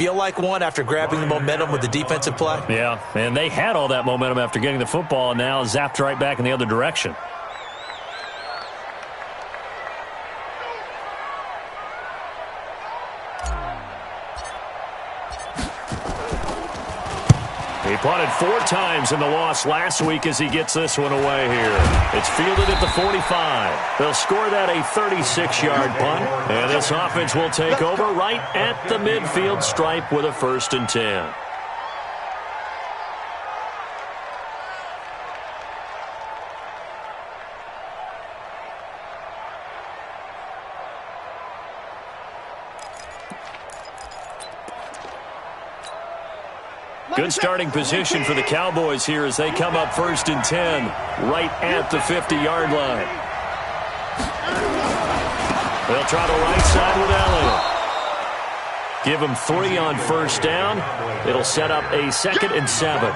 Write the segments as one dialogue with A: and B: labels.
A: Feel like one after grabbing the momentum with the defensive play?
B: Yeah, and they had all that momentum after getting the football, and now zapped right back in the other direction. He punted 4 times in the loss last week as he gets this one away here. It's fielded at the 45. They'll score that a 36-yard punt. And this offense will take over right at the midfield stripe with a 1st and 10. Good starting position for the Cowboys here as they come up 1st and 10 right at the 50-yard line. They'll try the right side with Elliott. Give him 3 on 1st down. It'll set up a 2nd and 7.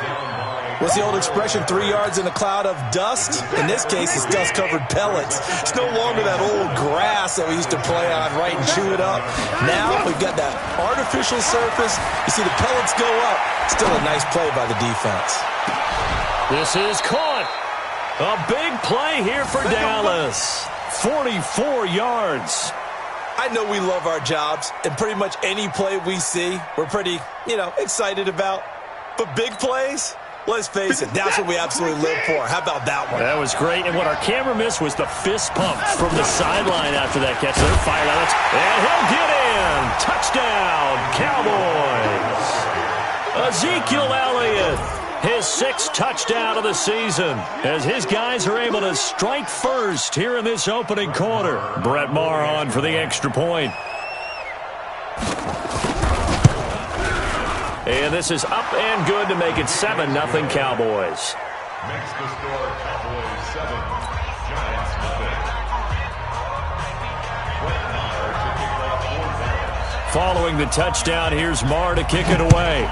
A: What's the old expression, 3 yards in a cloud of dust? In this case, it's dust-covered pellets. It's no longer that old grass that we used to play on, right, and chew it up. Now we've got that artificial surface. You see the pellets go up. Still a nice play by the defense.
B: This is caught. A big play here for Dallas. 44 yards.
A: I know we love our jobs, and pretty much any play we see, we're pretty, excited about. But big plays? Let's face it, that's what we absolutely live for. How about that one?
B: That was great. And what our camera missed was the fist pump from the sideline after that catch. They're fired out. And he'll get in. Touchdown, Cowboys. Ezekiel Elliott, his 6th touchdown of the season, as his guys are able to strike first here in this opening quarter. Brett Maher on for the extra point. And this is up and good to make it 7-0 Cowboys.
C: Makes the score Cowboys 7, Giants nothing.
B: Following the touchdown, here's Maher to kick it away.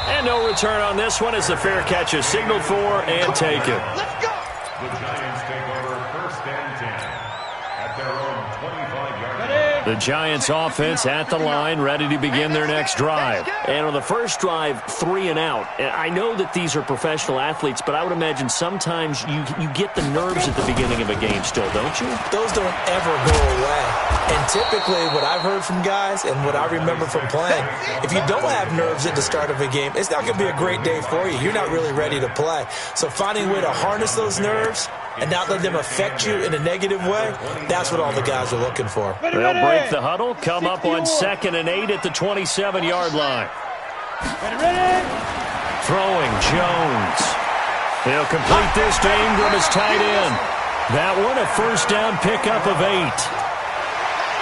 B: And no return on this one as the fair catch is signaled for and taken.
C: Let's go! The Giants take over 1st and 10 at their own 25-yard line.
B: The Giants offense at the line, ready to begin their next drive. And on the first drive, 3 and out. I know that these are professional athletes, but I would imagine sometimes you get the nerves at the beginning of a game still, don't you?
A: Those don't ever go away. And typically what I've heard from guys and what I remember from playing, if you don't have nerves at the start of a game, it's not going to be a great day for you. You're not really ready to play. So finding a way to harness those nerves and not let them affect you in a negative way, that's what all the guys are looking for.
B: They'll break the huddle, come up on 2nd and 8 at the 27-yard line. Throwing Jones. He'll complete this to Ingram as tight end. That one a 1st down pickup of 8.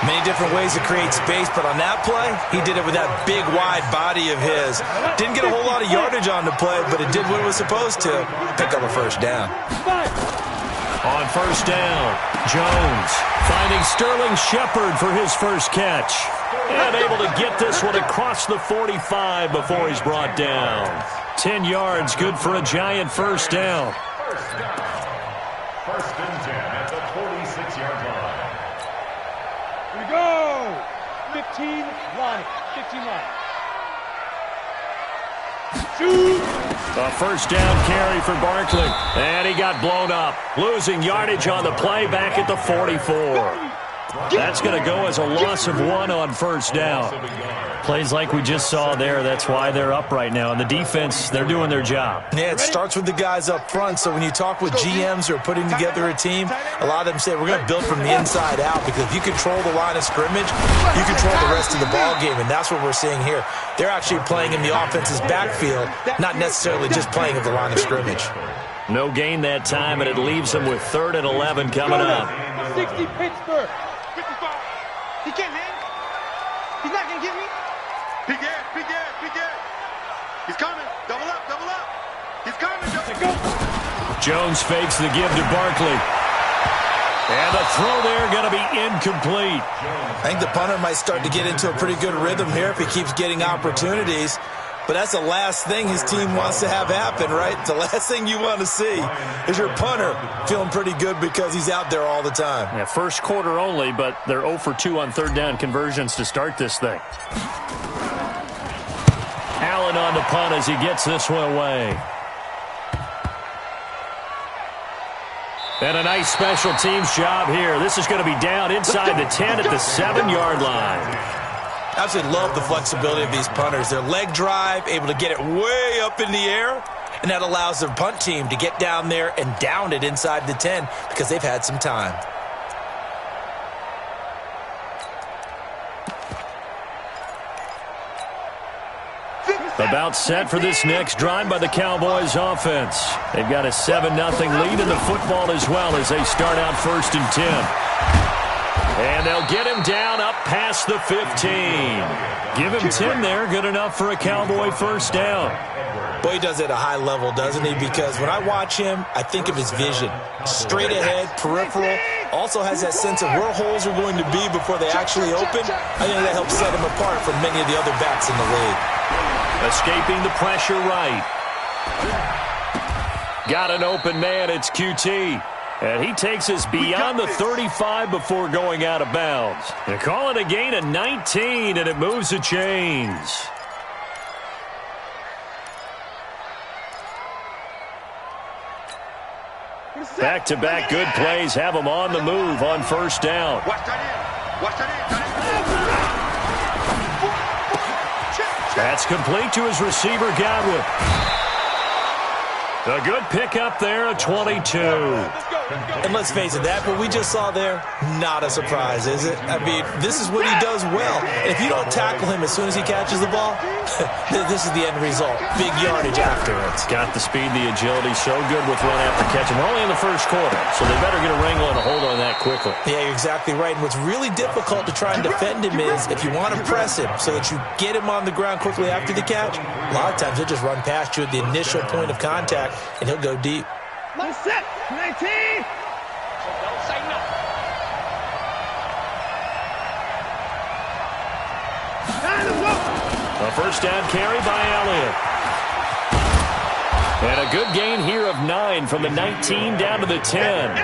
A: Many different ways to create space, but on that play, he did it with that big, wide body of his. Didn't get a whole lot of yardage on the play, but it did what it was supposed to. Pick up a 1st down.
B: On 1st down, Jones finding Sterling Shepard for his 1st catch. And able to get this one across the 45 before he's brought down. 10 yards, good for a Giant 1st down.
C: 1st and 10 at the 46-yard line.
D: Here we go. 15 line. 15 line. Shoot.
B: A 1st down carry for Barkley. And he got blown up. Losing yardage on the play back at the 44. That's going to go as a loss of 1 on 1st down. Plays like we just saw there, that's why they're up right now. And the defense, they're doing their job.
A: Yeah, it starts with the guys up front. So when you talk with GMs who are putting together a team, a lot of them say, we're going to build from the inside out. Because if you control the line of scrimmage, you control the rest of the ball game. And that's what we're seeing here. They're actually playing in the offense's backfield, not necessarily just playing at the line of scrimmage.
B: No gain that time, and it leaves them with 3rd and 11 coming up.
D: 60 Pittsburgh.
E: 55. He can't hang. He's not going to get me. Big air, big air, big air. He's coming. Double up, double up. He's coming. Double up.
B: Jones fakes the give to Barkley. And the throw there going to be incomplete.
A: I think the punter might start to get into a pretty good rhythm here if he keeps getting opportunities. But that's the last thing his team wants to have happen, right? The last thing you want to see is your punter feeling pretty good because he's out there all the time.
B: Yeah, first quarter only, but they're 0 for 2 on third down conversions to start this thing. Allen on the punt as he gets this one away. And a nice special teams job here. This is going to be down inside the 10 at the 7-yard line.
A: I absolutely love the flexibility of these punters. Their leg drive, able to get it way up in the air, and that allows their punt team to get down there and down it inside the 10 because they've had some time.
B: About set for this next drive by the Cowboys offense. They've got a 7-0 lead in the football as well as they start out 1st and 10. And they'll get him down up past the 15. Give him 10 there. Good enough for a Cowboy first down.
A: Boy, he does it at a high level, doesn't he? Because when I watch him, I think of his vision. Straight ahead, peripheral. Also has that sense of where holes are going to be before they actually open. I think that helps set him apart from many of the other backs in the league.
B: Escaping the pressure right. Got an open man. It's QT. And he takes us beyond the 35 before going out of bounds. They call it a gain of 19, and it moves the chains. Back-to-back good plays have them on the move on first down. That's complete to his receiver, Godwin. A good pickup there at 22.
A: And let's face it, that what we just saw there, not a surprise, is it? I mean, this is what he does well. And if you don't tackle him as soon as he catches the ball, this is the end result. Big yardage afterwards.
B: Got the speed, the agility, so good with run after catch. And we're only in the first quarter, so they better get a wrangle and a hold on that quickly.
A: Yeah, you're exactly right. And what's really difficult to try and defend him is if you want to press him so that you get him on the ground quickly after the catch, a lot of times he'll just run past you at the initial point of contact, and he'll go deep.
D: Set 19.
B: A first down carry by Elliott. And a good gain here of 9 from the 19 down to the 10.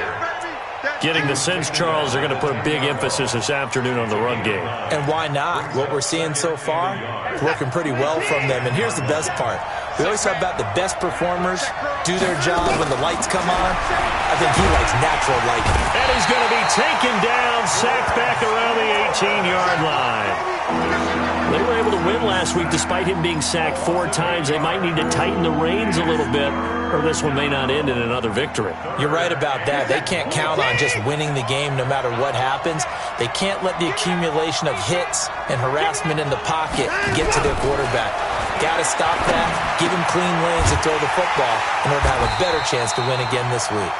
B: Getting the sense, Charles, they're going to put a big emphasis this afternoon on the run game.
A: And why not? What we're seeing so far, it's working pretty well from them. And here's the best part. We always talk about the best performers do their job when the lights come on. I think he likes natural light.
B: And he's going to be taken down, sacked back around the 18-yard line. They were able to win last week despite him being sacked 4 times. They might need to tighten the reins a little bit, or this one may not end in another victory.
A: You're right about that. They can't count on just winning the game no matter what happens. They can't let the accumulation of hits and harassment in the pocket get to their quarterback. Got to stop that, give him clean lanes to throw the football in order to have a better chance to win again this week.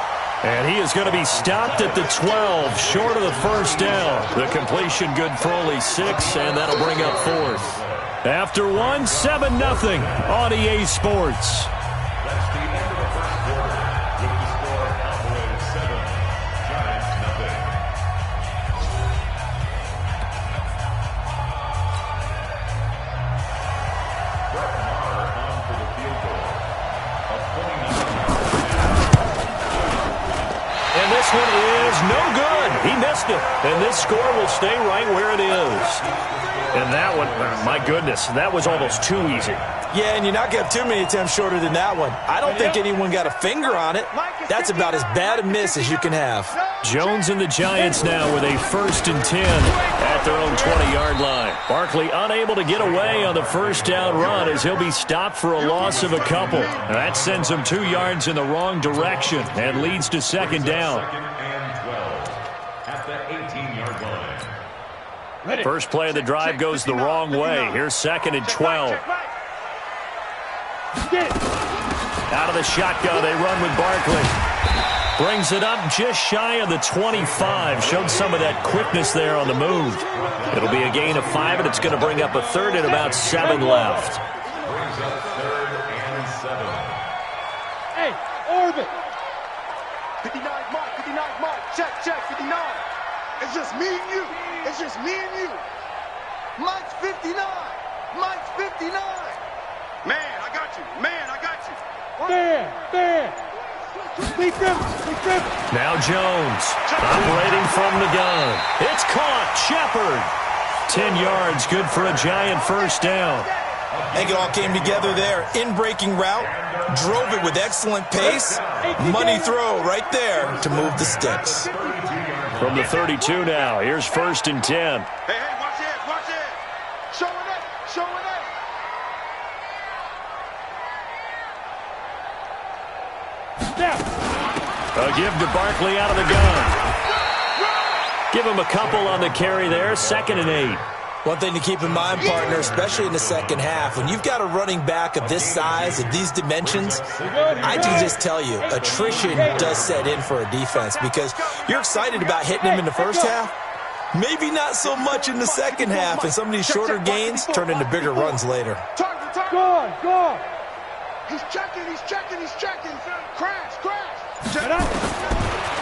B: And he is going to be stopped at the 12, short of the first down. The completion good for only 6, and that'll bring up 4th. After 1, 7-0 on EA Sports.
C: That's the end of the first quarter with the score Cowboys 7, Giants nothing. Brett Maher on for the field goal. A 29-yard.
B: And this one is no good. He missed it. And this score will stay right where it is. And that one, my goodness, that was almost too easy.
A: Yeah, and you're not going to have too many attempts shorter than that one. I don't think anyone got a finger on it. That's about as bad a miss as you can have.
B: Jones and the Giants now with a 1st and 10 at their own 20-yard line. Barkley unable to get away on the first down run as he'll be stopped for a loss of a couple. That sends him 2 yards in the wrong direction and leads to 2nd down.
C: 2nd and 12 at the 18-yard line.
B: First play of the drive goes the wrong way. Here's 2nd and 12. Out of the shotgun, they run with Barkley. Brings it up just shy of the 25. Showed some of that quickness there on the move. It'll be a gain of 5, and it's going to bring up a 3rd and about 7 left.
C: Brings up 3rd and 7.
D: Hey, orbit.
E: 59 mark, 59 mark. Check, 59. It's just me and you. It's just me and you. Mike's 59. Mike's 59. Man, I got you. Man, I got you.
D: Man. Beat them.
B: Now Jones, operating from the gun. It's caught. Shepard. 10 yards, good for a Giant first down.
A: I think it all came together there. In-breaking route, drove it with excellent pace. Money throw right there to move the sticks.
B: From the 32 now, here's 1st and 10.
E: Hey, watch this. Showing up.
B: A give to Barkley out of the gun. Give him a couple on the carry there, 2nd and 8.
A: One thing to keep in mind, partner, especially in the second half, when you've got a running back of this size, of these dimensions, I can just tell you, attrition does set in for a defense because you're excited about hitting him in the first half. Maybe not so much in the second half, and some of these shorter gains turn into bigger runs later.
D: Go on.
E: He's checking. Crash.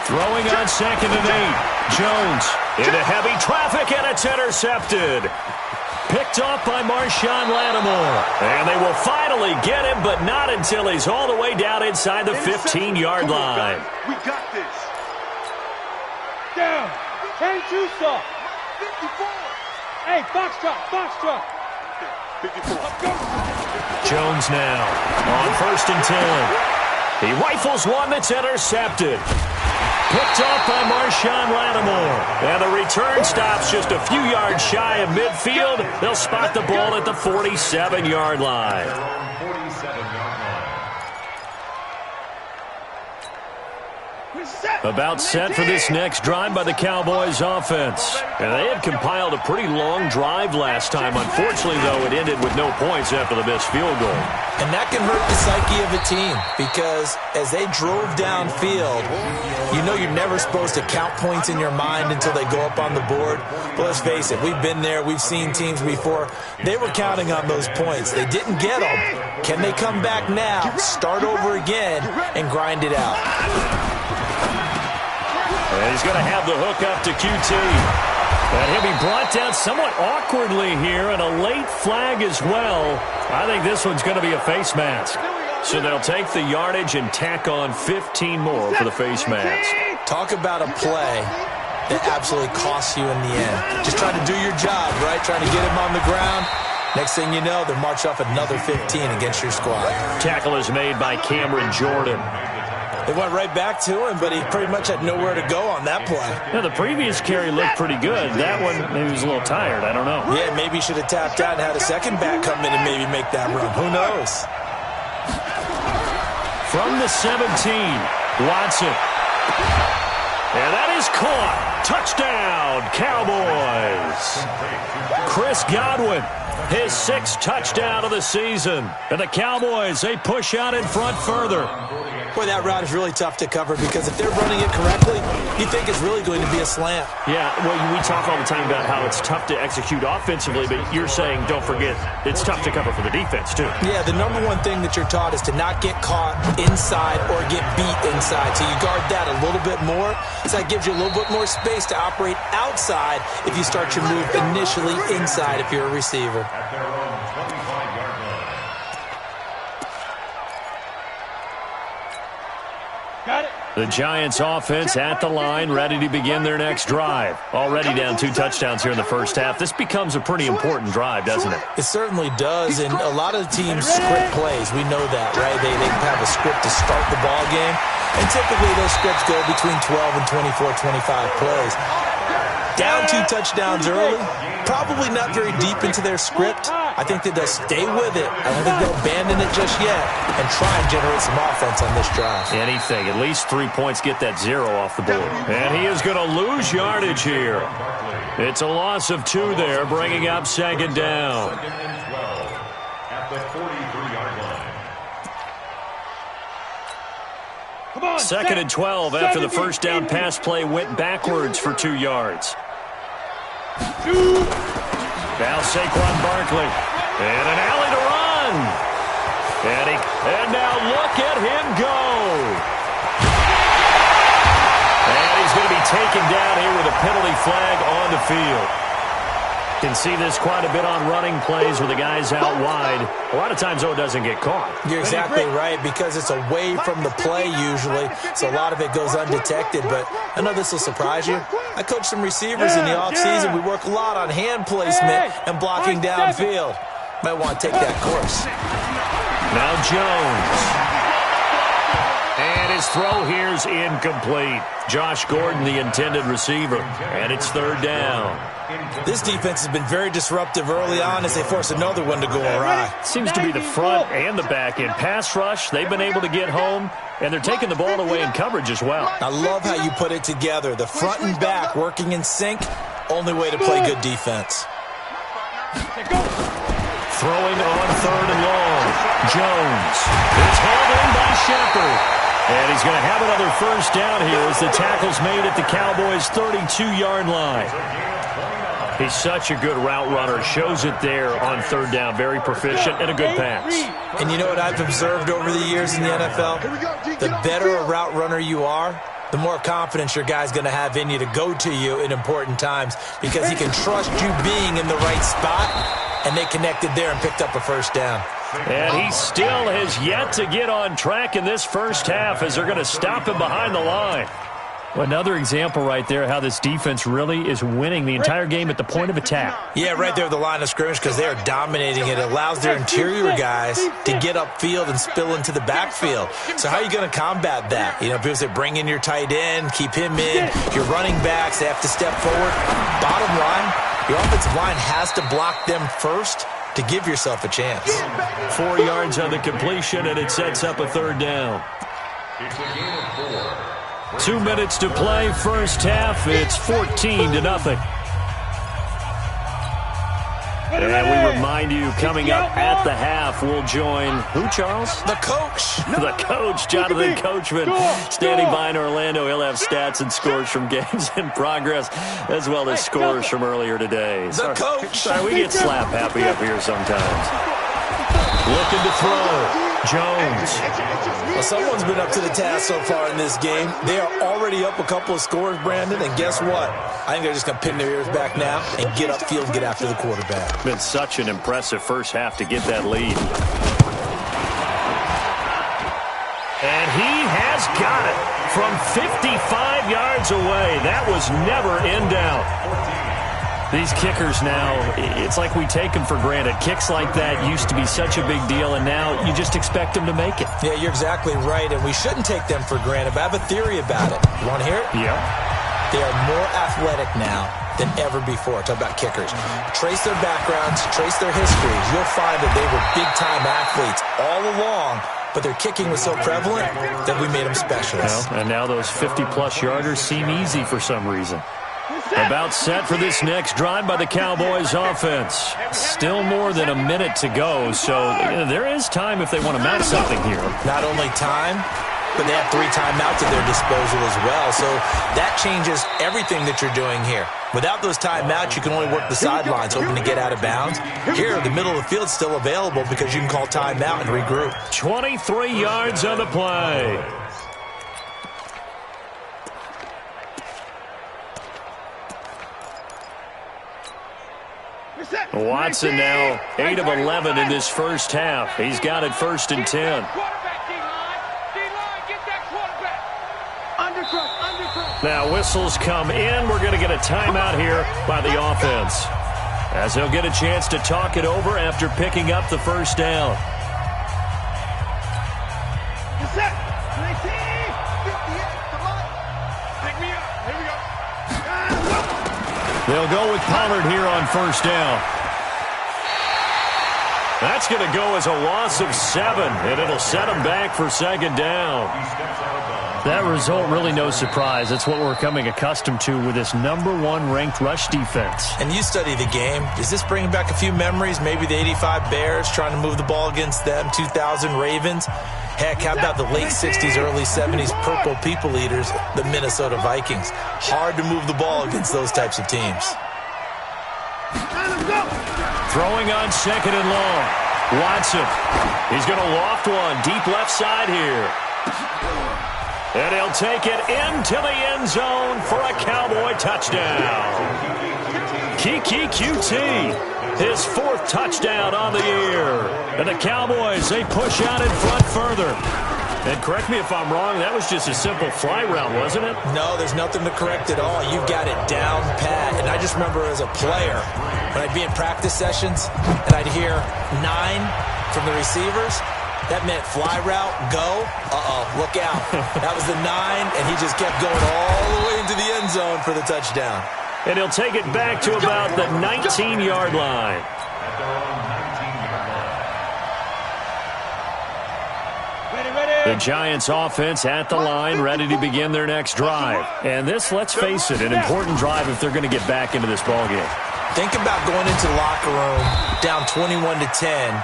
B: Throwing on 2nd and 8. Jones into heavy traffic, and it's intercepted. Picked off by Marshawn Lattimore. And they will finally get him, but not until he's all the way down inside the 15-yard line.
E: We got this.
D: Down. Ain't you soft.
E: 54.
D: Hey, box truck.
E: 54.
B: Jones now on 1st and 10. He rifles one that's intercepted. Picked off by Marshawn Lattimore. And the return stops just a few yards shy of midfield. They'll spot the ball at the 47-yard line. About set for this next drive by the Cowboys offense. And they had compiled a pretty long drive last time. Unfortunately, though, it ended with no points after the missed field goal.
A: And that can hurt the psyche of a team because as they drove downfield, you know you're never supposed to count points in your mind until they go up on the board. But let's face it, we've been there. We've seen teams before. They were counting on those points. They didn't get them. Can they come back now, start over again, and grind it out?
B: And he's going to have the hook up to QT. And he'll be brought down somewhat awkwardly here, and a late flag as well. I think this one's going to be a face mask. So they'll take the yardage and tack on 15 more for the face mask.
A: Talk about a play that absolutely costs you in the end. Just trying to do your job, right? Trying to get him on the ground. Next thing you know, they'll march off another 15 against your squad.
B: Tackle is made by Cameron Jordan.
A: They went right back to him, but he pretty much had nowhere to go on that play.
B: Yeah, the previous carry looked pretty good. That one, maybe he was a little tired. I don't know.
A: Yeah, maybe he should have tapped out and had a second back come in and maybe make that run. Who knows?
B: From the 17, Watson. And that is caught. Touchdown, Cowboys. Chris Godwin, his 6th touchdown of the season. And the Cowboys, they push out in front further.
A: Boy, that route is really tough to cover because if they're running it correctly, you think it's really going to be a slant.
B: Yeah, well, we talk all the time about how it's tough to execute offensively, but you're saying, don't forget, it's tough to cover for the defense, too.
A: Yeah, the number one thing that you're taught is to not get caught inside or get beat inside. So you guard that a little bit more. So that gives you a little bit more space to operate outside if you start your move initially inside if you're a receiver.
C: At their own 25-yard line.
D: Got it.
B: The Giants offense at the line, ready to begin their next drive. Already down 2 touchdowns here in the first half. This becomes a pretty important drive, doesn't it?
A: It certainly does, and a lot of the teams script plays. We know that, right? They have a script to start the ball game, and typically those scripts go between 12 and 24, 25 plays. Down 2 touchdowns early, probably not very deep into their script. I think that they'll stay with it. I don't think they'll abandon it just yet and try and generate some offense on this drive.
B: Anything. At least 3 points, get that 0 off the board. And he is going to lose yardage here. It's a loss of 2 there, bringing up 2nd down.
C: 2nd and 12 at the 43-yard line.
D: Come on.
B: 2nd and 12 after the first down pass play went backwards for 2 yards. Now Saquon Barkley. And an alley to run. And now look at him go. And he's going to be taken down here with a penalty flag on the field. Can see this quite a bit on running plays with the guys out wide. A lot of times, though, it doesn't get caught.
A: You're exactly right, because it's away from the play usually, so a lot of it goes undetected. But I know this will surprise you. I coach some receivers in the offseason. We work a lot on hand placement and blocking downfield. Might want to take that course.
B: Now Jones. And his throw here's incomplete. Josh Gordon, the intended receiver. And it's third down.
A: This defense has been very disruptive early on as they force another one to go awry.
B: Seems to be the front and the back end. Pass rush, they've been able to get home, and they're taking the ball away in coverage as well.
A: I love how you put it together. The front and back working in sync, only way to play good defense.
B: Throwing on third and long. Jones. It's hauled in by Shepard. And he's going to have another first down here as the tackle's made at the Cowboys' 32-yard line. He's such a good route runner. Shows it there on third down. Very proficient and a good pass.
A: And you know what I've observed over the years in the NFL? The better a route runner you are, the more confidence your guy's going to have in you to go to you in important times, because he can trust you being in the right spot, and they connected there and picked up a first down.
B: And he still has yet to get on track in this first half as they're going to stop him behind the line. Well, another example right there how this defense really is winning the entire game at the point of attack.
A: Yeah, right there at the line of scrimmage, because they are dominating it. It allows their interior guys to get upfield and spill into the backfield. So how are you going to combat that? You know, people say bring in your tight end, keep him in. Your running backs, they have to step forward. Bottom line, your offensive line has to block them first to give yourself a chance.
B: 4 yards on the completion, and it sets up a third down.
C: It's a game of 4.
B: 2 minutes to play, first half. It's 14-0. And we remind you, coming up at the half, we'll join who, Charles?
A: The coach.
B: The coach, Jonathan Coachman, standing by in Orlando. He'll have stats and scores from games in progress, as well as scores from earlier today.
A: The coach.
B: Sorry, we get slap happy up here sometimes. Looking to throw. Jones.
A: Well, someone's been up to the task so far in this game. They are already up a couple of scores, Brandon, and guess what? I think they're just going to pin their ears back now and get upfield and get after the quarterback.
B: Been such an impressive first half to get that lead. And he has got it from 55 yards away. That was never in doubt. These kickers now, it's like we take them for granted. Kicks like that used to be such a big deal, and now you just expect them to make it.
A: Yeah, you're exactly right, and we shouldn't take them for granted, but I have a theory about it. You want to hear it?
B: Yeah.
A: They are more athletic now than ever before. Talk about kickers. Trace their backgrounds, trace their histories. You'll find that they were big-time athletes all along, but their kicking was so prevalent that we made them specialists.
B: Well, and now those 50-plus yarders seem easy for some reason. About set for this next drive by the Cowboys offense. Still more than a minute to go, so there is time if they want to mount something here.
A: Not only time, but they have 3 timeouts at their disposal as well, so that changes everything that you're doing here. Without those timeouts, you can only work the sidelines, hoping to get out of bounds. Here, the middle of the field is still available because you can call timeout and regroup.
B: 23 yards on the play. Watson now 8 of 11 in this first half. He's got it 1st and 10. Now whistles come in. We're going to get a timeout here by the offense, as they'll get a chance to talk it over after picking up the first down. They'll go with Pollard here on first down. That's going to go as a loss of 7, and it'll set them back for 2nd down. That result, really no surprise. That's what we're coming accustomed to with this #1 ranked rush defense.
A: And you study the game. Is this bringing back a few memories? Maybe the 85 Bears trying to move the ball against them, 2000 Ravens. Heck, how about the late 60s, early 70s Purple People Eaters, the Minnesota Vikings? Hard to move the ball against those types of teams.
B: Throwing on 2nd and long. Watson. He's going to loft one deep left side here. And he'll take it into the end zone for a Cowboy touchdown. Kiki QT, his 4th touchdown on the year. And the Cowboys, they push out in front further. And correct me if I'm wrong, that was just a simple fly route, wasn't it?
A: No, there's nothing to correct at all. You've got it down pat. And I just remember as a player, when I'd be in practice sessions and I'd hear 9 from the receivers, that meant fly route, go, look out. That was the 9, and he just kept going all the way into the end zone for the touchdown.
B: And he'll take it back to about the 19-yard line. The Giants offense at the line, ready to begin their next drive. And this, let's face it, an important drive if they're going to get back into this ballgame.
A: Think about going into the locker room down 21-10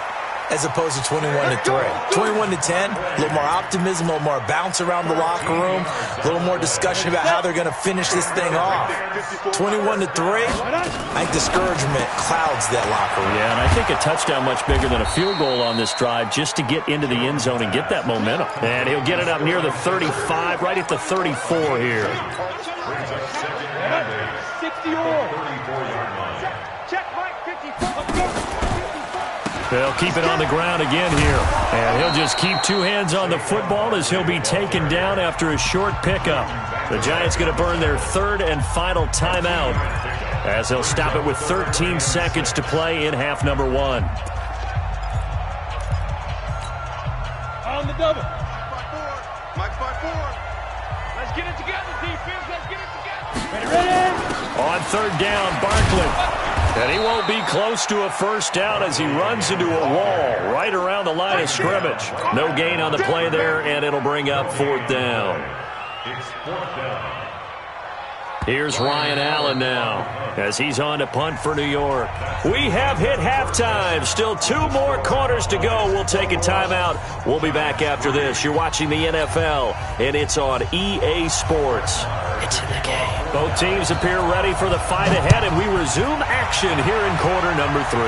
A: as opposed to 21-3. 21-10, a little more optimism, a little more bounce around the locker room, a little more discussion about how they're going to finish this thing off. 21-3, I think discouragement clouds that locker room.
B: Yeah, and I think a touchdown much bigger than a field goal on this drive just to get into the end zone and get that momentum. And he'll get it up near the 35, right at the 34 here.
D: 60-yard.
E: Check Mike, 54.
B: They'll keep it on the ground again here. And he'll just keep 2 hands on the football as he'll be taken down after a short pickup. The Giants going to burn their 3rd and final timeout as they'll stop it with 13 seconds to play in half number 1.
D: On the double.
E: Mike's by 4.
D: Let's get it together, defense. Let's get it together. Ready?
B: On 3rd down, Barkley. And he won't be close to a first down as he runs into a wall right around the line of scrimmage. No gain on the play there, and it'll bring up 4th down.
C: It's 4th down.
B: Here's Ryan Allen now as he's on to punt for New York. We have hit halftime. Still 2 more quarters to go. We'll take a timeout. We'll be back after this. You're watching the NFL, and it's on EA Sports. It's in the game. Both teams appear ready for the fight ahead, and we resume action here in quarter number 3.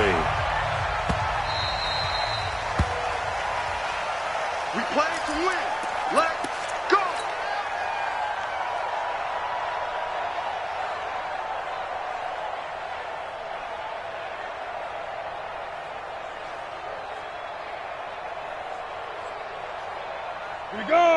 E: We play to win. Let's go.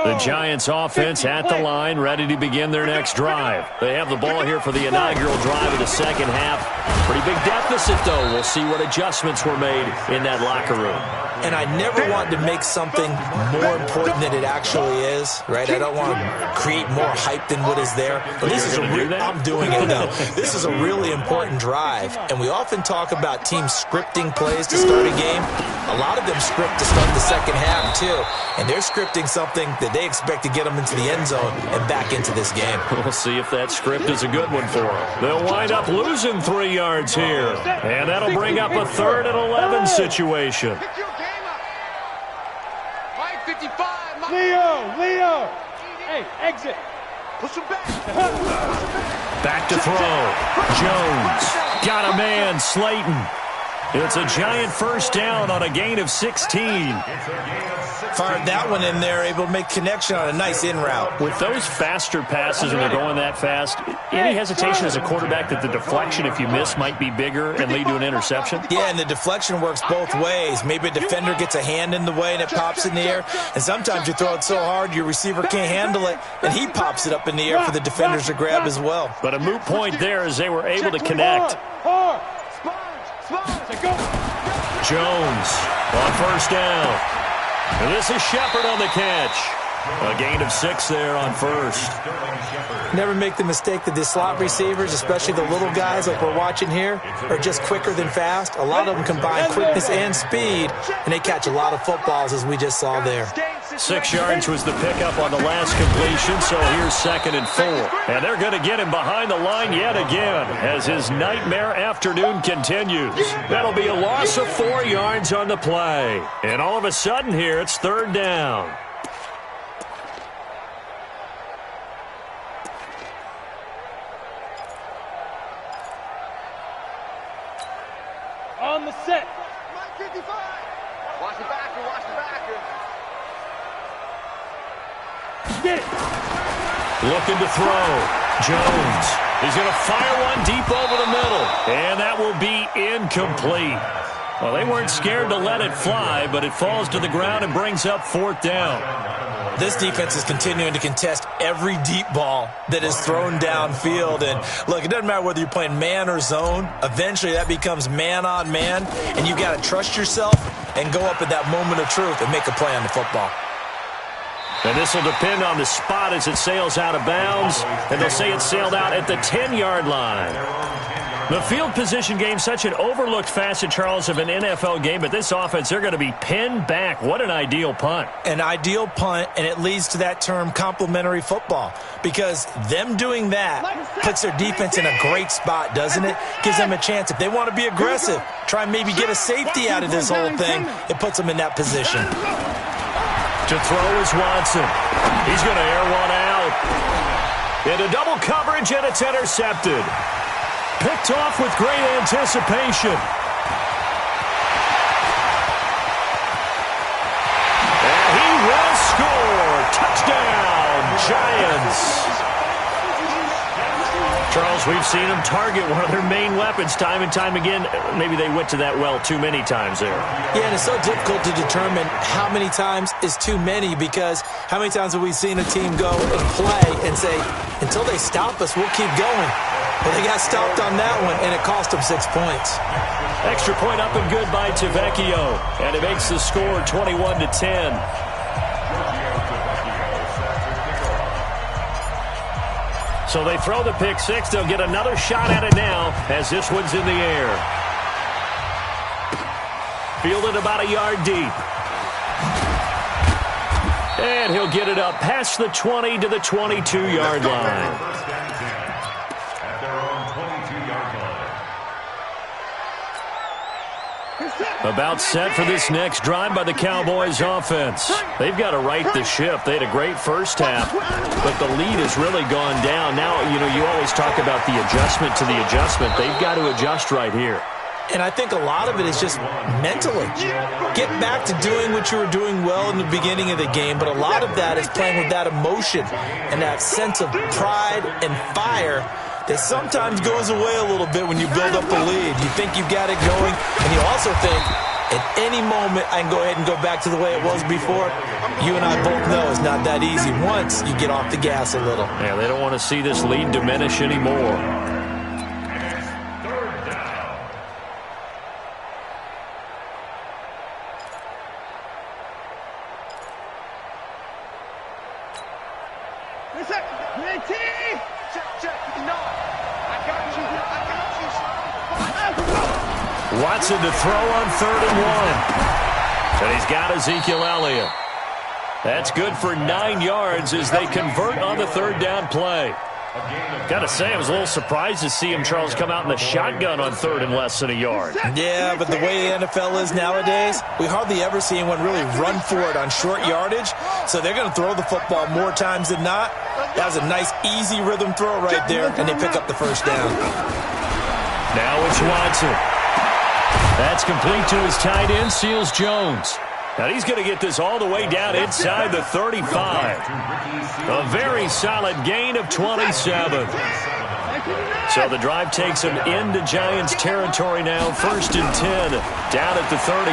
B: The Giants offense at the line, ready to begin their next drive. They have the ball here for the inaugural drive of the second half. Pretty big deficit, though. We'll see what adjustments were made in that locker room.
A: And I never want to make something more important than it actually is, right? I don't want to create more hype than what is there. But this is I'm doing it, though. This is a really important drive. And we often talk about teams scripting plays to start a game. A lot of them script to start the second half, too. And they're scripting something that they expect to get them into the end zone and back into this game.
B: We'll see if that script is a good one for them. They'll wind up losing 3 yards here. And that'll bring up a 3rd and 11 situation.
E: Pick your game up. Mike, 55. Mike.
D: Leo. Hey, exit.
E: Push him back.
B: Back to throw. Jones. Got a man, Slayton. It's a giant first down on a gain of 16.
A: Fired that one in there, able to make connection on a nice in route.
B: With those faster passes and they're going that fast, any hesitation as a quarterback that the deflection, if you miss, might be bigger and lead to an interception?
A: Yeah, and the deflection works both ways. Maybe a defender gets a hand in the way and it pops in the air. And sometimes you throw it so hard your receiver can't handle it, and he pops it up in the air for the defenders to grab as well.
B: But a moot point there as they were able to connect. Jones on first down. And this is Shepard on the catch. A gain of 6 there on first.
A: Never make the mistake that the slot receivers, especially the little guys like we're watching here, are just quicker than fast. A lot of them combine quickness and speed, and they catch a lot of footballs, as we just saw there.
B: 6 yards was the pickup on the last completion, so here's 2nd and 4. And they're going to get him behind the line yet again as his nightmare afternoon continues. That'll be a loss of 4 yards on the play. And all of a sudden here, it's 3rd down.
D: On the set.
E: Mike, 55. Watch the backer.
D: Get it.
B: Looking to throw. Jones He's going to fire one deep over the middle. And that will be incomplete. Well, they weren't scared to let it fly, but it falls to the ground and brings up 4th down.
A: This defense is continuing to contest every deep ball that is thrown downfield. And, look, it doesn't matter whether you're playing man or zone. Eventually, that becomes man on man, and you got to trust yourself and go up at that moment of truth and make a play on the football.
B: And this will depend on the spot as it sails out of bounds. And they'll say it sailed out at the 10-yard line. The field position game, such an overlooked facet, Charles, of an NFL game. But this offense, they're going to be pinned back. What an ideal punt.
A: An ideal punt, and it leads to that term complementary football. Because them doing that puts their defense in a great spot, doesn't it? Gives them a chance. If they want to be aggressive, try and maybe get a safety out of this whole thing, it puts them in that position.
B: To throw is Watson. He's going to air one out. Into double coverage, and it's intercepted. Picked off with great anticipation. And he will score. Touchdown, Giants. Charles, we've seen them target one of their main weapons time and time again. Maybe they went to that well too many times there.
A: Yeah, and it's so difficult to determine how many times is too many, because how many times have we seen a team go and play and say, until they stop us, we'll keep going. Well, they got stopped on that one, and it cost them 6 points.
B: Extra point up and good by Tavecchio, and it makes the score 21-10. So they throw the pick six. They'll get another shot at it now as this one's in the air. Fielded about a yard deep. And he'll get it up past the 20 to the 22-yard line.
C: At their own 22-yard line.
B: About set for this next drive by the Cowboys offense. They've got to right the ship. They had a great first half, but the lead has really gone down. Now, you always talk about the adjustment to the adjustment. They've got to adjust right here.
A: And I think a lot of it is just mentally. Get back to doing what you were doing well in the beginning of the game, but a lot of that is playing with that emotion and that sense of pride and fire that sometimes goes away a little bit when you build up a lead. You think you've got it going, and you also think, at any moment, I can go ahead and go back to the way it was before. You and I both know it's not that easy once you get off the gas a little.
B: Yeah, they don't want to see this lead diminish anymore. Watson to throw on 3rd and 1. And he's got Ezekiel Elliott. That's good for 9 yards as they convert on the 3rd down play. Got to say, I was a little surprised to see him, Charles, come out in the shotgun on 3rd and less than a yard.
A: Yeah, but the way the NFL is nowadays, we hardly ever see anyone really run for it on short yardage. So they're going to throw the football more times than not. That was a nice, easy rhythm throw right there, and they pick up the 1st down.
B: Now it's Watson. That's complete to his tight end, Seals Jones. Now he's going to get this all the way down inside the 35. A very solid gain of 27. So the drive takes him into Giants territory now. 1st and 10, down at the 33.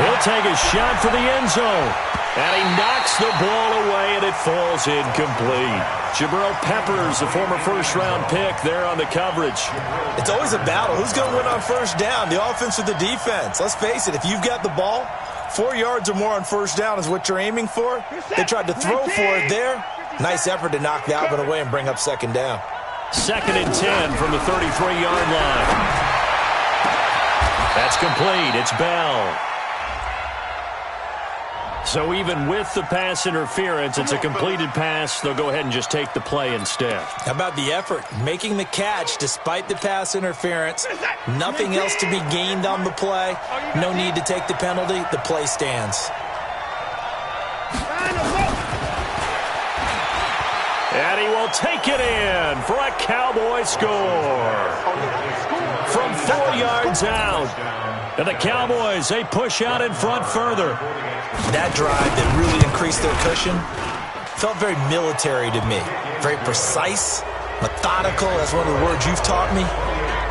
B: He'll take a shot for the end zone. And he knocks the ball away, and it falls incomplete. Jabril Peppers, the former first-round pick, there on the coverage.
A: It's always a battle. Who's going to win on 1st down, the offense or the defense? Let's face it, if you've got the ball, 4 yards or more on 1st down is what you're aiming for. They tried to throw for it there. Nice effort to knock that one away and bring up 2nd down.
B: 2nd and 10 from the 33-yard line. That's complete. It's Bell. So even with the pass interference, it's a completed pass. They'll go ahead and just take the play instead.
A: How about the effort? Making the catch despite the pass interference. Nothing else to be gained on the play. No need to take the penalty. The play stands.
B: And he will take it in for a Cowboy score. From 4 yards out. And the Cowboys, they push out in front further.
A: That drive that really increased their cushion felt very military to me. Very precise, methodical. That's one of the words you've taught me.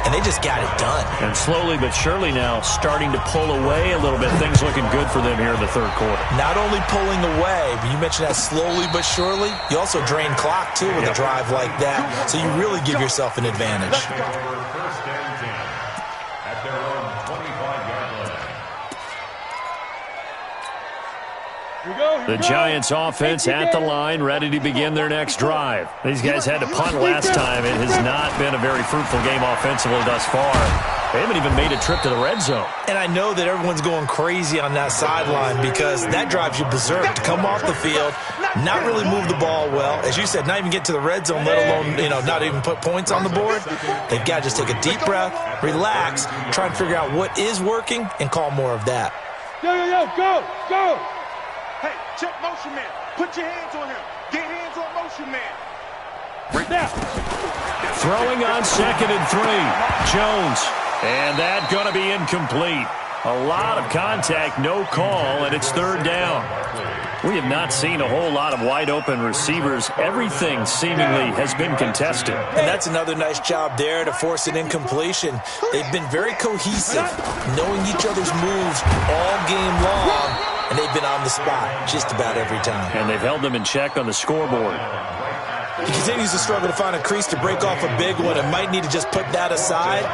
A: And they just got it done.
B: And slowly but surely now starting to pull away a little bit. Things looking good for them here in the third quarter.
A: Not only pulling away, but you mentioned that slowly but surely. You also drain clock, too, with a drive like that. So you really give yourself an advantage.
C: First and 10 at their own 25-yard line.
B: The Giants offense at the line, ready to begin their next drive. These guys had to punt last time. It has not been a very fruitful game offensively thus far. They haven't even made a trip to the red zone.
A: And I know that everyone's going crazy on that sideline because that drives you berserk to come off the field, not really move the ball well. As you said, not even get to the red zone, let alone, not even put points on the board. They've got to just take a deep breath, relax, try and figure out what is working, and call more of that.
E: Go! Hey, check motion man. Put your hands on him. Get hands on motion man. Right now.
B: Throwing on 2nd and 3. Jones. And that going to be incomplete. A lot of contact, no call, and it's 3rd down. We have not seen a whole lot of wide-open receivers. Everything seemingly has been contested.
A: And that's another nice job there to force an incompletion. They've been very cohesive, knowing each other's moves all game long, and they've been on the spot just about every time.
B: And they've held them in check on the scoreboard.
A: He continues to struggle to find a crease to break off a big one and might need to just put that aside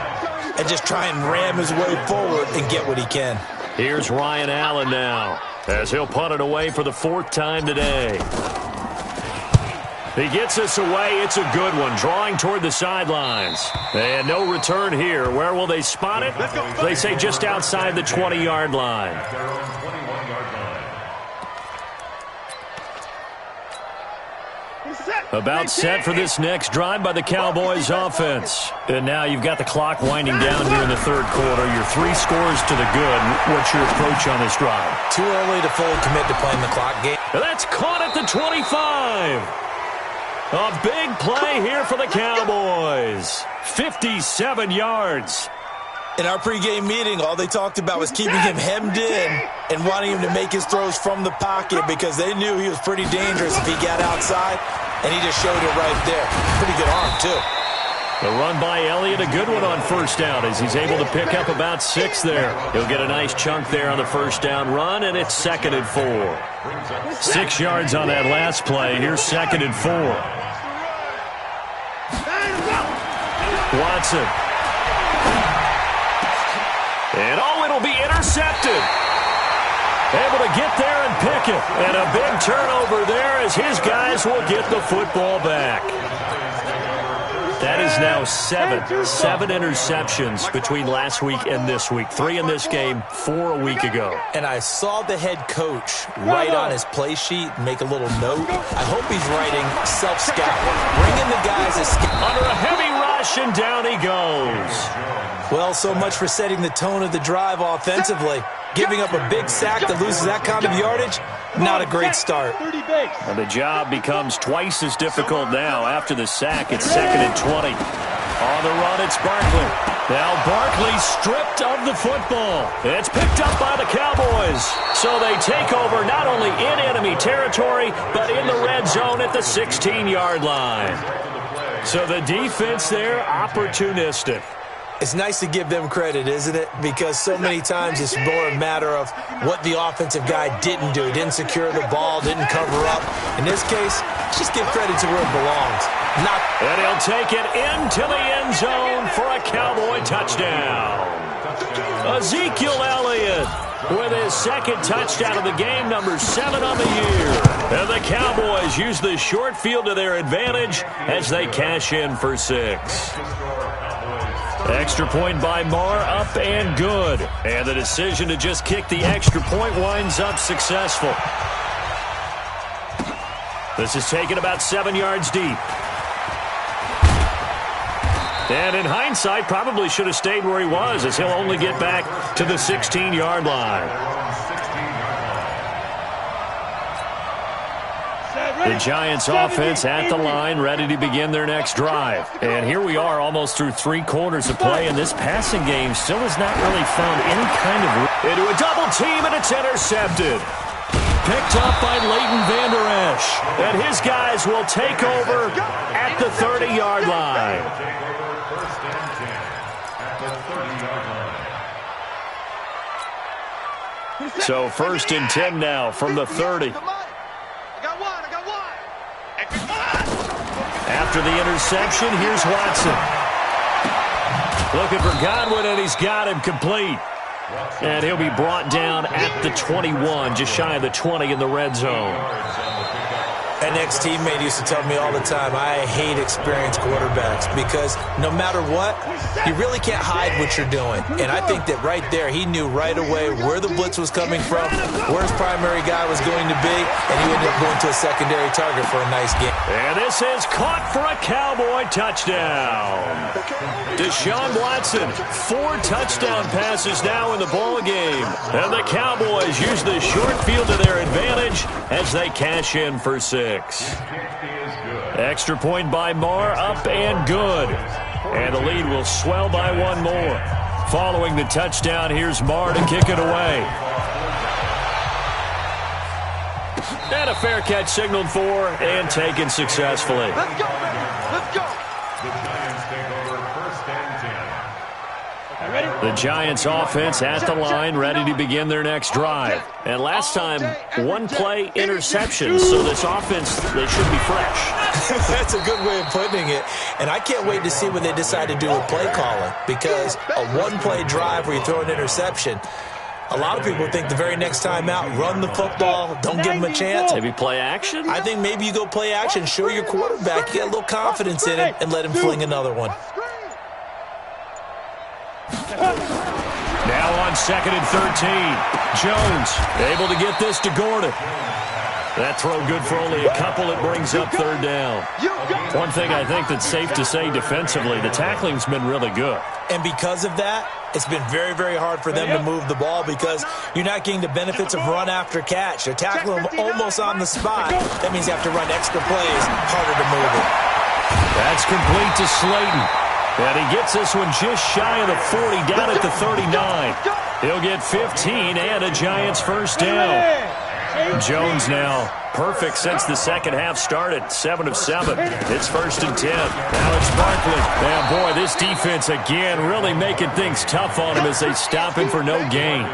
A: and just try and ram his way forward and get what he can.
B: Here's Ryan Allen now as he'll punt it away for the 4th time today. He gets us away. It's a good one, drawing toward the sidelines. And no return here. Where will they spot it? They say just outside the 20-yard line. About set for this next drive by the Cowboys offense. And now you've got the clock winding down here in the 3rd quarter. Your 3 scores to the good. What's your approach on this drive?
A: Too early to fully commit to playing the clock game.
B: That's caught at the 25. A big play here for the Cowboys. 57 yards.
A: In our pregame meeting, all they talked about was keeping him hemmed in and wanting him to make his throws from the pocket because they knew he was pretty dangerous if he got outside, and he just showed it right there. Pretty good arm, too.
B: The run by Elliott, a good one on 1st down as he's able to pick up about 6 there. He'll get a nice chunk there on the 1st down run, and it's 2nd and 4. 6 yards on that last play. Here's 2nd and 4. Watson. And it'll be intercepted. Able to get there and pick it. And a big turnover there as his guys will get the football back. That is now 7 interceptions between last week and this week. 3 in this game, 4 a week ago.
A: And I saw the head coach write on his play sheet, make a little note. I hope he's writing self-scout. Bring in the guys as
B: under a heavy rush, and down he goes.
A: Well, so much for setting the tone of the drive offensively. Giving up a big sack that loses that kind of yardage, not a great start.
B: And the job becomes twice as difficult now. After the sack, it's 2nd and 20. On the run, it's Barkley. Now Barkley stripped of the football. It's picked up by the Cowboys. So they take over not only in enemy territory, but in the red zone at the 16-yard line. So the defense there, opportunistic.
A: It's nice to give them credit, isn't it? Because so many times it's more a matter of what the offensive guy didn't do. He didn't secure the ball, didn't cover up. In this case, just give credit to where it belongs.
B: And he'll take it into the end zone for a Cowboy touchdown. Ezekiel Elliott with his 2nd touchdown of the game, number 7 on the year. And the Cowboys use the short field to their advantage as they cash in for 6. Extra point by Marr, up and good. And the decision to just kick the extra point winds up successful. This is taken about 7 yards deep. And in hindsight, probably should have stayed where he was, as he'll only get back to the 16-yard line. The Giants offense at the line, ready to begin their next drive. And here we are almost through 3 quarters of play, and this passing game still has not really found any kind of... Into a double team, and it's intercepted. picked up by Leighton Vander Esch. And his guys will take over at the 30-yard line.
C: First and 10 at the 30-yard line.
B: So first and 10 now from the 30.
E: I got one.
B: After the interception, here's Watson. Looking for Godwin, and he's got him complete. And he'll be brought down at the 21, just shy of the 20 in the red zone.
A: An ex-teammate used to tell me all the time, I hate experienced quarterbacks because no matter what, you really can't hide what you're doing. And I think that right there, he knew right away where the blitz was coming from, where his primary guy was going to be, and he ended up going to a secondary target for a nice game.
B: And this is caught for a Cowboy touchdown. Deshaun Watson, 4 touchdown passes now in the ball game. And the Cowboys use the short field to their advantage as they cash in for 6. Extra point by Marr, up and good. And the lead will swell by 1 more. Following the touchdown, here's Marr to kick it away. And a fair catch signaled for and taken successfully.
E: Let's go, baby. Let's go.
C: The Giants take over first and 10.
B: The Giants offense at the line, ready to begin their next drive. And last time, 1-play interception, so this offense, they should be fresh.
A: That's a good way of putting it. And I can't wait to see what they decide to do with play calling, because a 1-play drive where you throw an interception, a lot of people think the very next time out, run the football, don't give them a chance.
B: Maybe play action?
A: I think maybe you go play action, show your quarterback, you get a little confidence in him, and let him fling another one.
B: Now on 2nd and 13. Jones able to get this to Gordon. That throw good for only a couple. It brings up 3rd down. One thing I think that's safe to say defensively, the tackling's been really good.
A: And because of that, it's been very, very hard for them to move the ball because you're not getting the benefits of run after catch. They're tackling them almost on the spot. That means you have to run extra plays, harder to move it.
B: That's complete to Slayton. And he gets this one just shy of the 40, down at the 39. He'll get 15 and a Giants first down. Jones now perfect since the second half started. 7 of 7. It's 1st and 10. Now it's Barkley. Now, boy, this defense again really making things tough on him as they stop him for no gain.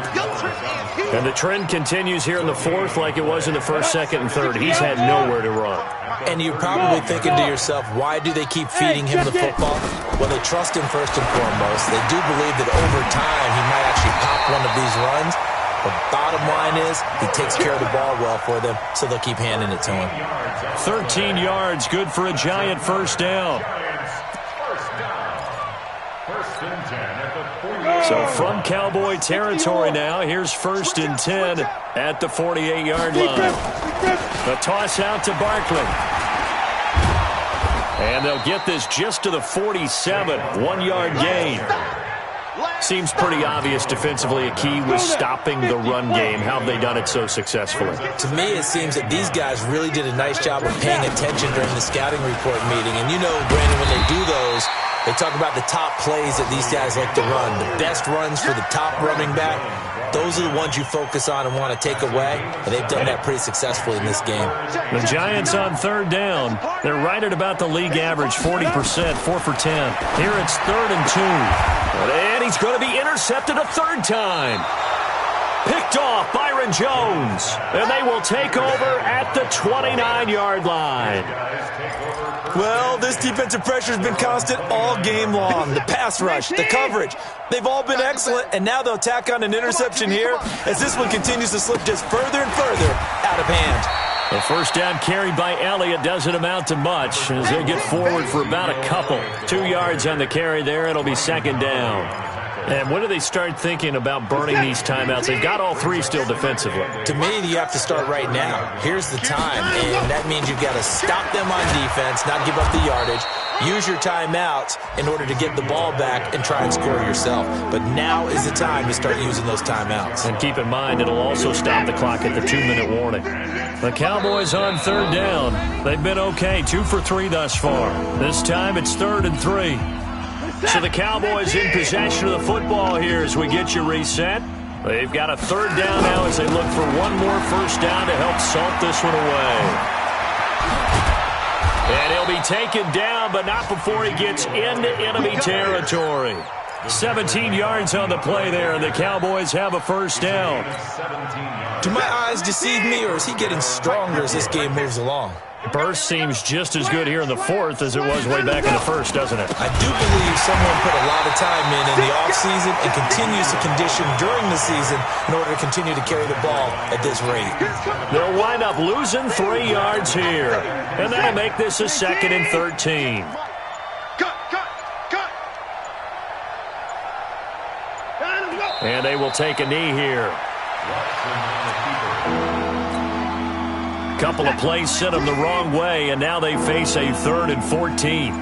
B: And the trend continues here in the 4th like it was in the 1st, 2nd, and 3rd. He's had nowhere to run.
A: And you're probably thinking to yourself, why do they keep feeding him the football? Well, they trust him first and foremost. They do believe that over time he might actually pop one of these runs. But bottom line is he takes care of the ball well for them, so they'll keep handing it to him.
B: 13 yards, good for a Giant first down. So from Cowboy territory now, here's 1st and 10 at the 48-yard line. The toss out to Barkley. And they'll get this just to the 47, 1-yard gain. Seems pretty obvious defensively a key was stopping the run game. How have they done it so successfully?
A: To me, it seems that these guys really did a nice job of paying attention during the scouting report meeting. And you know, Brandon, when they do those, they talk about the top plays that these guys like to run. The best runs for the top running back, those are the ones you focus on and want to take away. And they've done that pretty successfully in this game.
B: The Giants on 3rd down. They're right at about the league average, 40%, 4 for 10. Here it's 3rd and 2. And he's going to be intercepted a 3rd time. Picked off Byron Jones. And they will take over at the 29-yard line.
A: Well, this defensive pressure has been constant all game long. The pass rush, the coverage, they've all been excellent, and now they'll tack on an interception here as this one continues to slip just further and further out of hand.
B: The first down carried by Elliott doesn't amount to much as they'll get forward for about a couple. 2 yards on the carry there. It'll be 2nd down. And when do they start thinking about burning these timeouts? They've got all 3 still defensively.
A: To me, you have to start right now. Here's the time, and that means you've got to stop them on defense, not give up the yardage. Use your timeouts in order to get the ball back and try and score yourself. But now is the time to start using those timeouts.
B: And keep in mind, it'll also stop the clock at the 2-minute warning. The Cowboys on 3rd down. They've been okay, 2 for 3 thus far. This time it's 3rd and 3. So the Cowboys in possession of the football here as we get you reset. They've got a third down now as they look for one more first down to help salt this one away. And he'll be taken down, but not before he gets into enemy territory. 17 yards on the play there, and the Cowboys have a first down.
A: Do my eyes deceive me, or is he getting stronger as this game moves along?
B: Burst seems just as good here in the fourth as it was way back in the first, doesn't it?
A: I do believe someone put a lot of time in the offseason and continues to condition during the season in order to continue to carry the ball at this rate.
B: They'll wind up losing 3 yards here, and that'll make this a 2nd and 13. And they will take a knee here. Couple of plays sent them the wrong way, and now they face a 3rd and 14.